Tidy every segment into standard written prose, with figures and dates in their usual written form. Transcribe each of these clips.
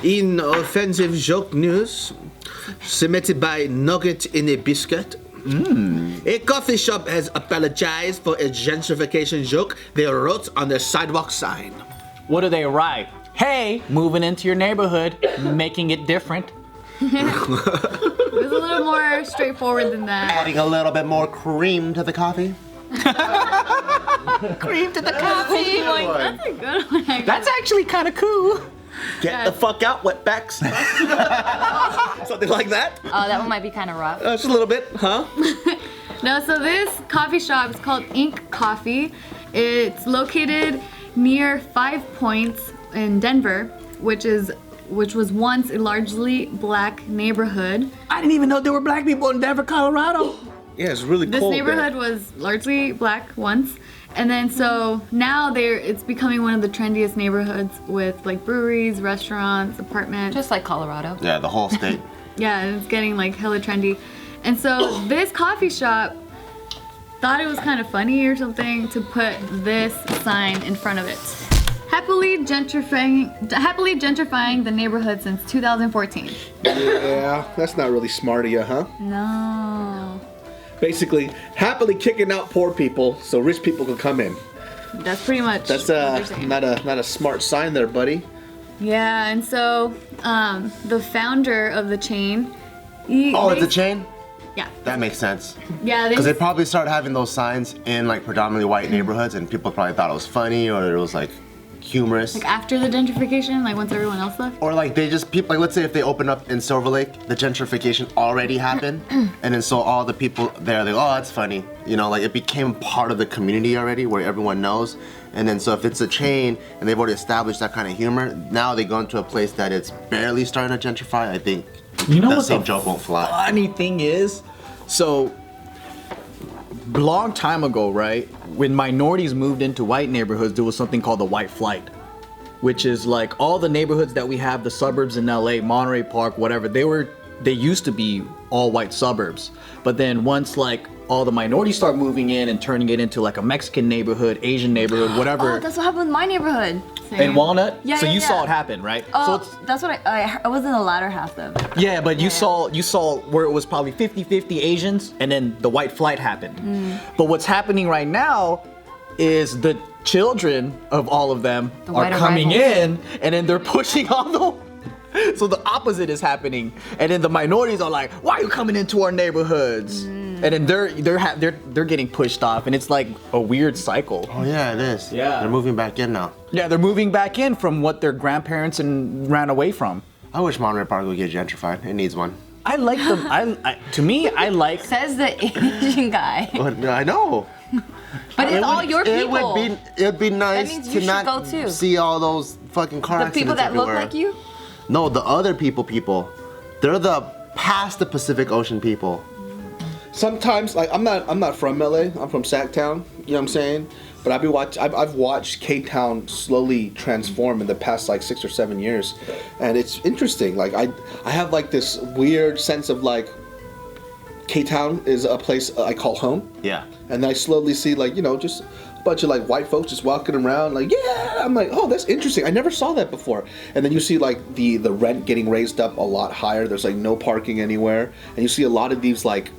In offensive joke news, submitted by Nugget in a Biscuit. A coffee shop has apologized for a gentrification joke they wrote on their sidewalk sign. What do they write? Hey, moving into your neighborhood, making it different. It was a little more straightforward than that. Adding a little bit more cream to the coffee. Cream to the coffee. That's a good one. That's actually kind of cool. Get the fuck out, wetbacks. Something like that. Oh, that one might be kind of rough. Just a little bit, huh? No, so this coffee shop is called Ink Coffee. It's located near 5 Points in Denver, which was once a largely black neighborhood. I didn't even know there were black people in Denver, Colorado. Yeah, it's really This cold neighborhood there. was largely black once, and then so now it's becoming one of the trendiest neighborhoods with like breweries, restaurants, apartments. Just like Colorado. Yeah, the whole state. Yeah, and it's getting like hella trendy. And so this coffee shop thought it was kind of funny or something to put this sign in front of it. Happily gentrifying the neighborhood since 2014. Yeah, that's not really smart of you, huh? No. Basically, happily kicking out poor people so rich people can come in. That's pretty much That's what they're saying. not a smart sign there, buddy. Yeah, and so the founder of the chain. It's a chain? Yeah. That makes sense. Yeah, Because they probably started having those signs in like predominantly white neighborhoods, and people probably thought it was funny or it was like humorous. like after the gentrification, like once everyone else left. Or like they just people like let's say if they open up in Silver Lake, the gentrification already happened, and then so all the people there they go, oh that's funny, you know, like it became part of the community already where everyone knows, and then so if it's a chain and they've already established that kind of humor, now they go into a place that it's barely starting to gentrify. I think You know that what same the joke won't fly. funny thing is? So, long time ago, right, when minorities moved into white neighborhoods, there was something called the white flight, which is like all the neighborhoods that we have, the suburbs in LA, Monterey Park, whatever, they used to be all white suburbs. But then once like all the minorities start moving in and turning it into like a Mexican neighborhood, Asian neighborhood, whatever. Oh, that's what happened in my neighborhood. In Walnut? Yeah, so yeah, you yeah. saw it happen, right? Oh, So that's what I was in the latter half though. yeah, but you saw where it was probably 50-50 Asians, and then the white flight happened. But what's happening right now is the children of all of them The are white coming arrivals. in, and then they're pushing on the. So the opposite is happening, and then the minorities are like, "Why are you coming into our neighborhoods?" And then they're getting pushed off, and it's like a weird cycle. Oh yeah, it is. Yeah. They're moving back in now. Yeah, they're moving back in from what their grandparents and ran away from. I wish Monterey Park would get gentrified. It needs one. I like them. To me, I like. Says the Asian guy. But I know. But it's all your It people. would be nice means to you should not go too. see all those fucking car The accidents people that look everywhere. like you? No, the other people. They're the past the Pacific Ocean people. Sometimes, like I'm not from LA. I'm from Sacktown. You know what I'm saying? But I've watched K-Town slowly transform in the past like 6 or 7 years, and it's interesting. Like I have like this weird sense of like K-Town is a place I call home. Yeah. And then I slowly see like, you know, just a bunch of like white folks just walking around like, yeah, I'm like, oh, that's interesting. I never saw that before. And then you see like the rent getting raised up a lot higher. There's like no parking anywhere. And you see a lot of these like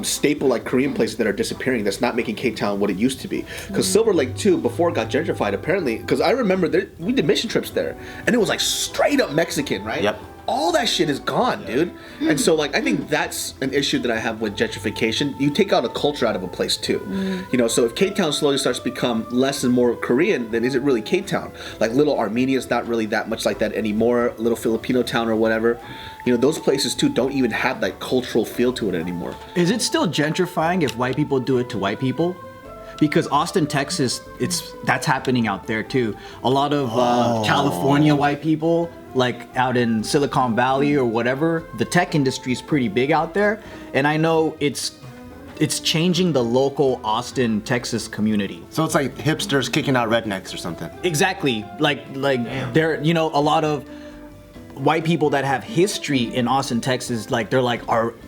staple like Korean places that are disappearing. That's not making K-Town what it used to be. Because Silver Lake too, before it got gentrified, apparently, because I remember we did mission trips there, and it was like straight up Mexican, right? Yep. All that shit is gone, dude. And so like I think that's an issue that I have with gentrification. You take out a culture out of a place too. You know, so if K-Town slowly starts to become less and more Korean, then is it really K-Town? Like Little Armenia is not really that much like that anymore. Little Filipino town or whatever. You know, those places too don't even have that cultural feel to it anymore. Is it still gentrifying if white people do it to white people? Because Austin, Texas, that's happening out there too. A lot of California white people, like out in Silicon Valley or whatever, the tech industry is pretty big out there, and I know it's changing the local Austin, Texas community. So it's like hipsters kicking out rednecks or something. Exactly, like there, you know, a lot of white people that have history in Austin, Texas, like they're like,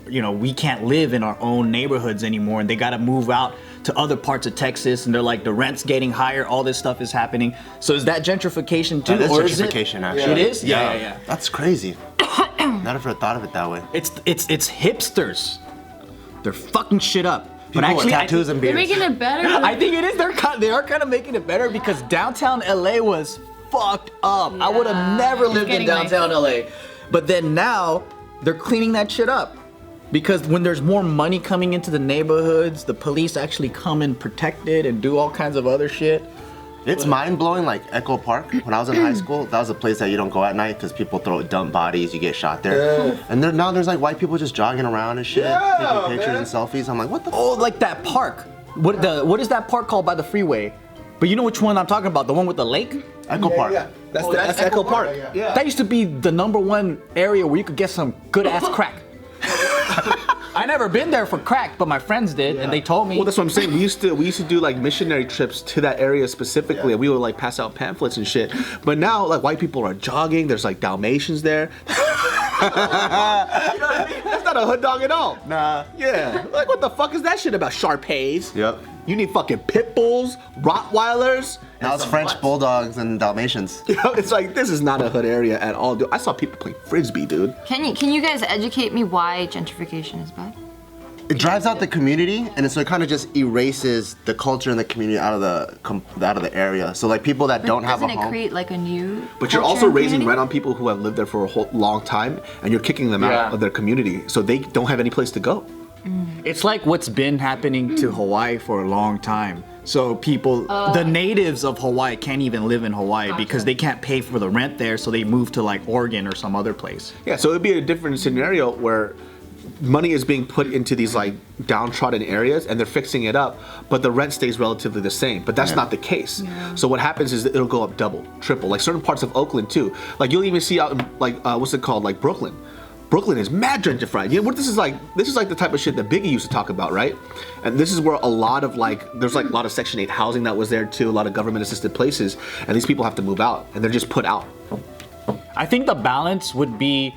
we can't live in our own neighborhoods anymore, and they got to move out to other parts of Texas, and they're like the rent's getting higher. All this stuff is happening. So is that gentrification too? That is or gentrification, is it? actually. It is. Yeah. That's crazy. Never thought of it that way. It's hipsters. They're fucking shit up. People with tattoos and They're beards. making it better. I think it is. They are kind of making it better because downtown LA was fucked up. I would have never lived in getting downtown LA. But then now they're cleaning that shit up. Because when there's more money coming into the neighborhoods, the police actually come and protect it and do all kinds of other shit. It's mind-blowing, like Echo Park. When I was in high school, that was a place that you don't go at night because people throw dump bodies, you get shot there. And now there's like white people just jogging around and shit, taking pictures and selfies. I'm like, what the Oh, like that park. What is that park called by the freeway? But you know which one I'm talking about? The one with the lake? Echo Park. Yeah. That's, Oh, that's Echo Park. Yeah. That used to be the #1 area where you could get some good ass crack. I never been there for crack, but my friends did, and they told me. Well, that's what I'm saying. We used to do like missionary trips to that area specifically, and we would like pass out pamphlets and shit. But now, like white people are jogging. There's like Dalmatians there. You know what I mean? That's not a hood dog at all. Nah. Yeah. Like what the fuck is that shit about? Shar-Peis. Yep. You need fucking pit bulls, Rottweilers. Now it's French bulldogs and Dalmatians. You know, it's like this is not a hood area at all, dude. I saw people play frisbee, dude. Can you guys educate me why gentrification is bad? It drives out the community, and so it kind of just erases the culture and the community out of the area. So like people that don't have a Doesn't it home. create like a new? But you're culture also and raising community? rent on people who have lived there for a whole long time, and you're kicking them out of their community, so they don't have any place to go. It's like what's been happening to Hawaii for a long time. So people, the natives of Hawaii can't even live in Hawaii because they can't pay for the rent there, so they move to like Oregon or some other place. Yeah, so it'd be a different scenario where money is being put into these like downtrodden areas and they're fixing it up, but the rent stays relatively the same. But that's not the case. So what happens is that it'll go up double, triple, like certain parts of Oakland too. Like you'll even see out in like what's it called, like Brooklyn. Brooklyn is mad gentrified. You know what this is like? This is like the type of shit that Biggie used to talk about, right? And this is where a lot of like, there's like a lot of Section 8 housing that was there too, a lot of government assisted places, and these people have to move out, and they're just put out. I think the balance would be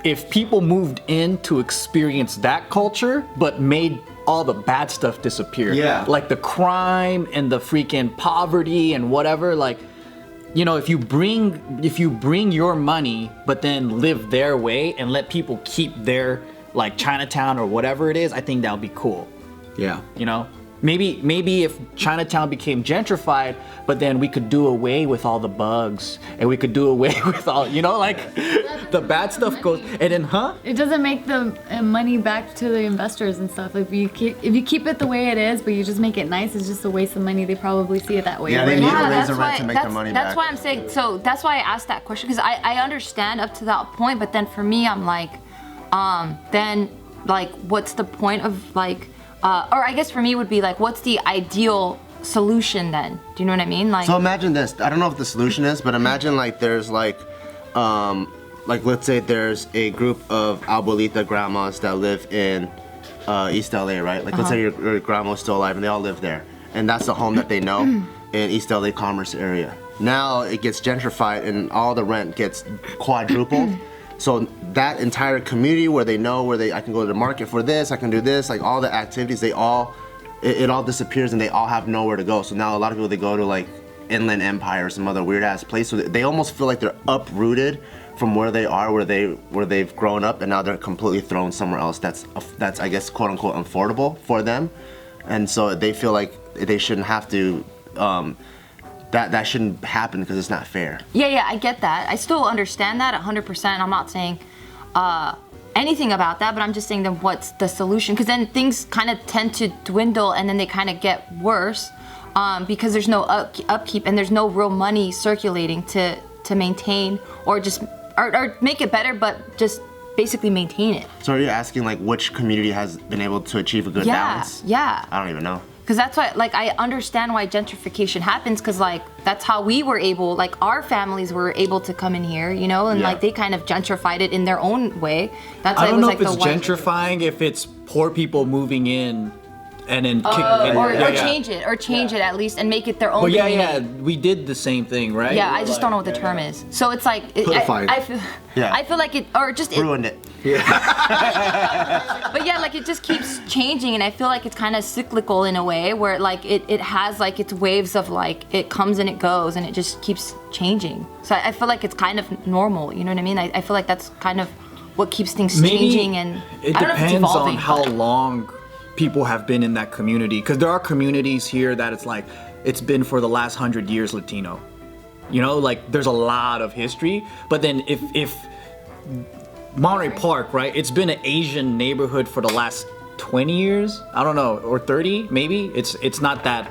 if people moved in to experience that culture, but made all the bad stuff disappear. Yeah. Like the crime and the freaking poverty and whatever, like, you know, if you bring your money, but then live their way and let people keep their like Chinatown or whatever it is, I think that would be cool. Yeah. You know, maybe if Chinatown became gentrified, but then we could do away with all the bugs and we could do away with all, you know, like the bad stuff goes, and then It doesn't make the money back to the investors and stuff. If you keep it the way it is, but you just make it nice, it's just a waste of money. They probably see it that way. Yeah, they need to raise that's the rent why- to make that's- the money That's back. why I'm saying, so that's why I asked that question, because I understand up to that point, but then for me, I'm like, then like, what's the point of like, or I guess for me would be like, what's the ideal solution then? Do you know what I mean? Like, So imagine this. I don't know what the solution is, but imagine like there's like let's say there's a group of abuelita grandmas that live in East LA, right? Like let's say your grandma's still alive and they all live there, and that's the home that they know in East LA Commerce area. Now it gets gentrified and all the rent gets quadrupled. So that entire community where they know I can go to the market for this, I can do this, like all the activities, it all disappears and they all have nowhere to go. So now a lot of people, they go to like Inland Empire or some other weird ass place. So they almost feel like they're uprooted from where they are, where they've grown up, and now they're completely thrown somewhere else that's I guess quote unquote affordable for them. And so they feel like they shouldn't have to that shouldn't happen because it's not fair. yeah, I get that. I still understand that 100%. I'm not saying anything about that, but I'm just saying then what's the solution? Because then things kind of tend to dwindle and then they kind of get worse because there's no upkeep and there's no real money circulating to maintain or just or make it better, but just basically maintain it. So are you asking like which community has been able to achieve a good balance? Yeah. I don't even know. Because that's why, like, I understand why gentrification happens, because, like, that's how we were able, like, our families were able to come in here, you know, and, like, they kind of gentrified it in their own way. That's why I it don't was, know like, if it's the white- gentrifying, if it's poor people moving in and then change it at least and make it their own But community. we did the same thing, right? Yeah, I just don't know what the term is. So it's like, Codified. I feel like it, or just Ruined it. But yeah, like it just keeps changing, and I feel like it's kind of cyclical in a way where like it has like its waves of like it comes and it goes, and it just keeps changing. So I feel like it's kind of normal. You know what I mean? I feel like that's kind of what keeps things changing, and it I don't know if it's depends evolving, on how but- long people have been in that community, because there are communities here that it's like it's been for the last 100 years Latino. You know, like there's a lot of history, but then if Monterey Park, right, it's been an Asian neighborhood for the last 20 years, I don't know, or 30 maybe. It's not that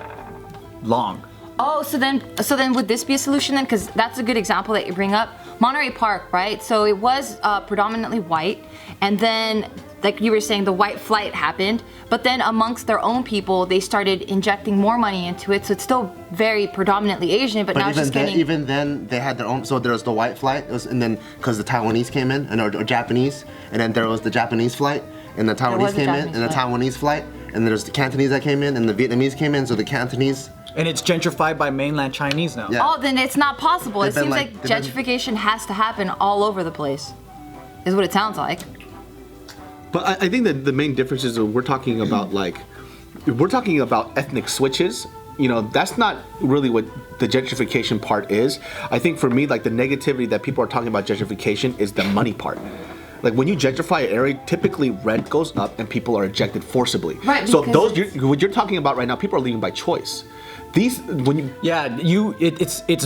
long. Oh, so then would this be a solution then? Because that's a good example that you bring up. Monterey Park, right? So it was predominantly white, and then, like you were saying, the white flight happened, but then amongst their own people, they started injecting more money into it, so it's still very predominantly Asian, but now it's just getting... Even then, they had their own, so there was the white flight, and then, because the Taiwanese came in, or Japanese, and then there was the Japanese flight, and the Taiwanese came in, and the Taiwanese flight, and there's the Cantonese that came in, and the Vietnamese came in, so the Cantonese... And it's gentrified by mainland Chinese now. Yeah. Oh, then it's not possible. It They've seems been like they've been- gentrification has to happen all over the place, is what it sounds like. But I think that the main difference is that we're talking about ethnic switches. You know, that's not really what the gentrification part is. I think for me, like the negativity that people are talking about gentrification is the money part. Like when you gentrify an area, typically rent goes up and people are ejected forcibly. Right, So because what you're talking about right now, people are leaving by choice. It's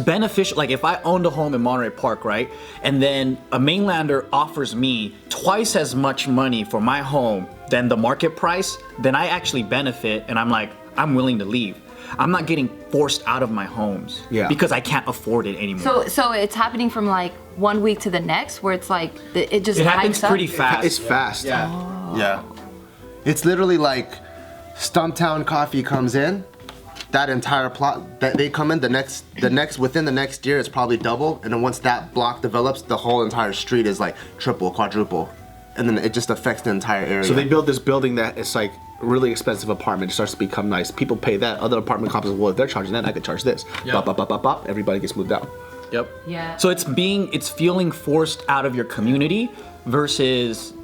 beneficial. Like if I owned a home in Monterey Park, right, and then a mainlander offers me twice as much money for my home than the market price, then I actually benefit, and I'm like, I'm willing to leave. I'm not getting forced out of my homes because I can't afford it anymore. So it's happening from like 1 week to the next, where it's like it just happens hikes up? pretty fast. It's fast. Yeah. Yeah. It's literally like Stumptown Coffee comes in, that entire plot that they come in within the next year it's probably double, and then once that block develops, the whole entire street is like triple, quadruple, and then it just affects the entire area. So they build this building that it's like really expensive apartment. It starts to become nice. People pay that. Other apartment complexes, well, if they're charging that, I could charge this. Yeah. Bop, bop, bop, bop, bop. Everybody gets moved out. Yep. Yeah. So it's feeling forced out of your community versus,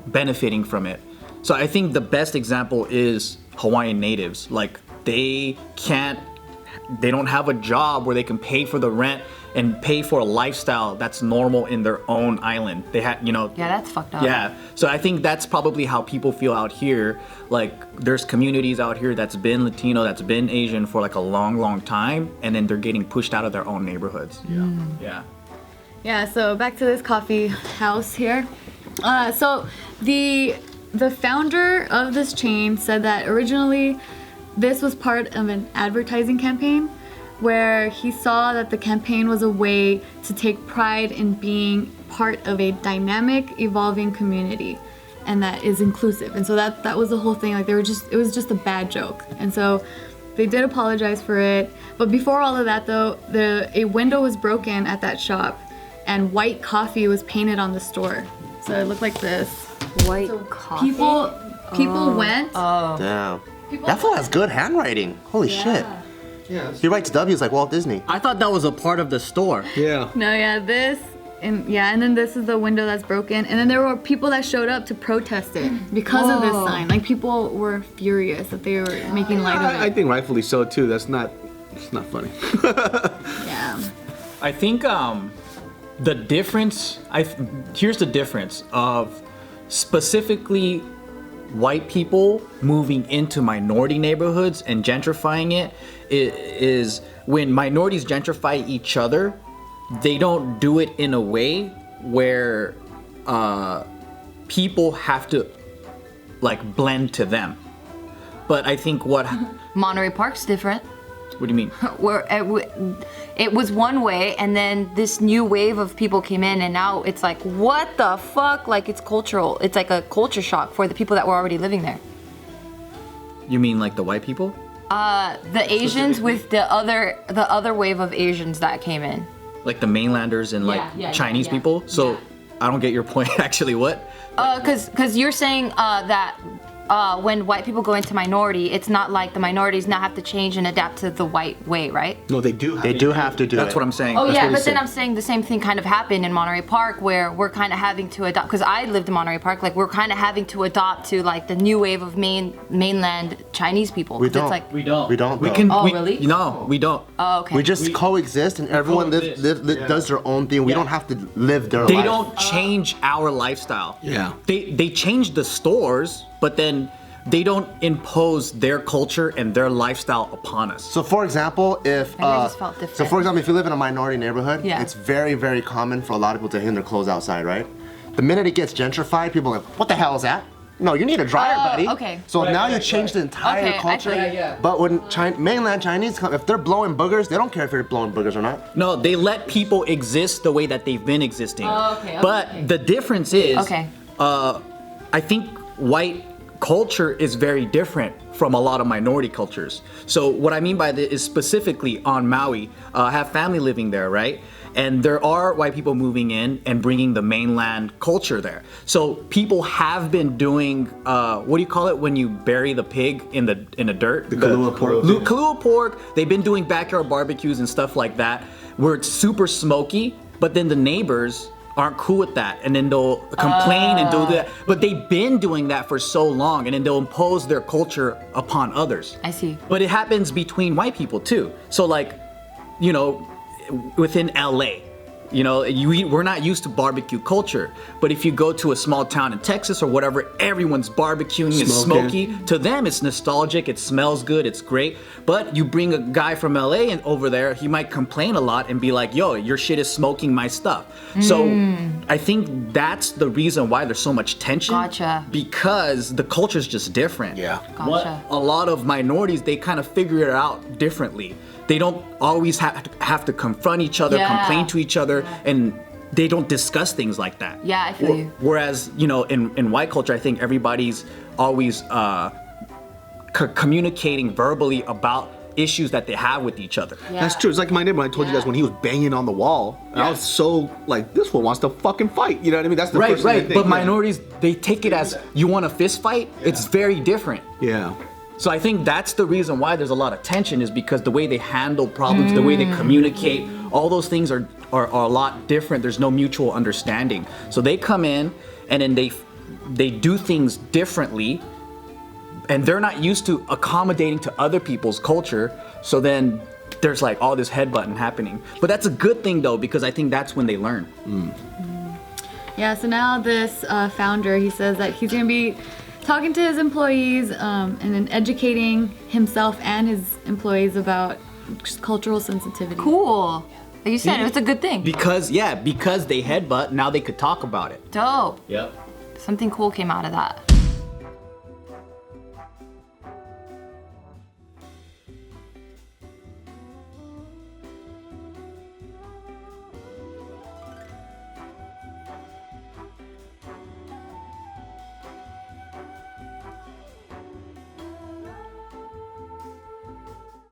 benefiting from it. So I think the best example is Hawaiian natives. Like they don't have a job where they can pay for the rent and pay for a lifestyle that's normal in their own island. They had, Yeah, that's fucked up. Yeah. So I think that's probably how people feel out here. Like there's communities out here that's been Latino, that's been Asian for like a long, long time, and then they're getting pushed out of their own neighborhoods. Yeah. Yeah. Yeah, so back to this coffee house here. So the founder of this chain said that originally this was part of an advertising campaign where he saw that the campaign was a way to take pride in being part of a dynamic, evolving community, and that is inclusive. And so that was the whole thing. Like it was just a bad joke. And so they did apologize for it. But before all of that though, a window was broken at that shop and white coffee was painted on the store. So it looked like this. White coffee. People went. Damn. That fool has good handwriting. Holy shit. Yeah. He writes W's like Walt Disney. I thought that was a part of the store. Yeah. No, yeah, this. And then this is the window that's broken. And then there were people that showed up to protest it because of this sign. Like people were furious that they were making light of I it. think rightfully so too. It's not funny. Yeah. I think the difference, here's the difference of specifically white people moving into minority neighborhoods and gentrifying it is when minorities gentrify each other, they don't do it in a way where people have to like blend to them. But I think Monterey Park's different. What do you mean? Where it was one way, and then this new wave of people came in, and now it's like, what the fuck? Like it's cultural. It's like a culture shock for the people that were already living there. You mean like the white people? The Asians with the other wave of Asians that came in. Like the mainlanders and like Chinese people? So I don't get your point actually. What? Cause you're saying that when white people go into minority, it's not like the minorities now have to change and adapt to the white way, right? No, they do. They do have to do That's it. what I'm saying. Oh That's yeah, what but he's then saying. I'm saying the same thing kind of happened in Monterey Park, where we're kind of having to adopt. Because I lived in Monterey Park, like we're kind of having to adopt to like the new wave of mainland Chinese people. We 'Cause don't. It's like, We don't. We don't, We though. can. Oh, we, really? No, we don't. oh, okay. We just coexist, and everyone does their own thing. We don't have to live their They life. don't change our lifestyle. Yeah. They change the stores, but then they don't impose their culture and their lifestyle upon us. So, for example, if Maybe I just felt different. so, for example, if you live in a minority neighborhood, Yeah. it's very, very common for a lot of people to hang their clothes outside, right? The minute it gets gentrified, people are like, "What the hell is that? No, you need a dryer, Oh, buddy." okay. So now you change the entire Okay, I culture. feel you. But when mainland Chinese come, if they're blowing boogers, they don't care if you're blowing boogers or not. No, they let people exist the way that they've been existing. Oh, okay, okay. But the difference is, Okay. I think white culture is very different from a lot of minority cultures. So what I mean by this is specifically on Maui, I have family living there, right? And there are white people moving in and bringing the mainland culture there. So people have been doing, what do you call it when you bury the pig in the dirt? The Kahlua pork. Kahlua pork. They've been doing backyard barbecues and stuff like that, where it's super smoky, but then the neighbors aren't cool with that, and then they'll complain and do that. But they've been doing that for so long, and then they'll impose their culture upon others. I see. But it happens between white people too. So like, you know, within LA, you know, we're not used to barbecue culture. But if you go to a small town in Texas or whatever, everyone's barbecuing, it's Smoking. smoky. To them, it's nostalgic, it smells good, it's great. But you bring a guy from LA and over there, he might complain a lot and be like, yo, your shit is smoking my stuff. So I think that's the reason why there's so much tension. Gotcha. Because the culture's just different. Yeah. Gotcha. A lot of minorities, they kind of figure it out differently. They don't always have to confront each other, Yeah. complain to each other, and they don't discuss things like that. Yeah, I feel you. Whereas, you know, in white culture, I think everybody's always communicating verbally about issues that they have with each other. Yeah. That's true. It's like my neighbor. I told you guys when he was banging on the wall, and I was so like, this one wants to fucking fight. You know what I mean? That's the Right, first thing I right. think, But yeah. minorities, they take it as you want a fist fight. It's very different. Yeah. So I think that's the reason why there's a lot of tension, is because the way they handle problems, the way they communicate, all those things are a lot different. There's no mutual understanding. So they come in and then they do things differently, and they're not used to accommodating to other people's culture. So then there's like all this headbutting happening. But that's a good thing though, because I think that's when they learn. Yeah, so now this founder, he says that he's going to be talking to his employees and then educating himself and his employees about just cultural sensitivity. Cool. Like you said, it's a good thing. Because they headbutt, now they could talk about it. Dope. Yep. Something cool came out of that.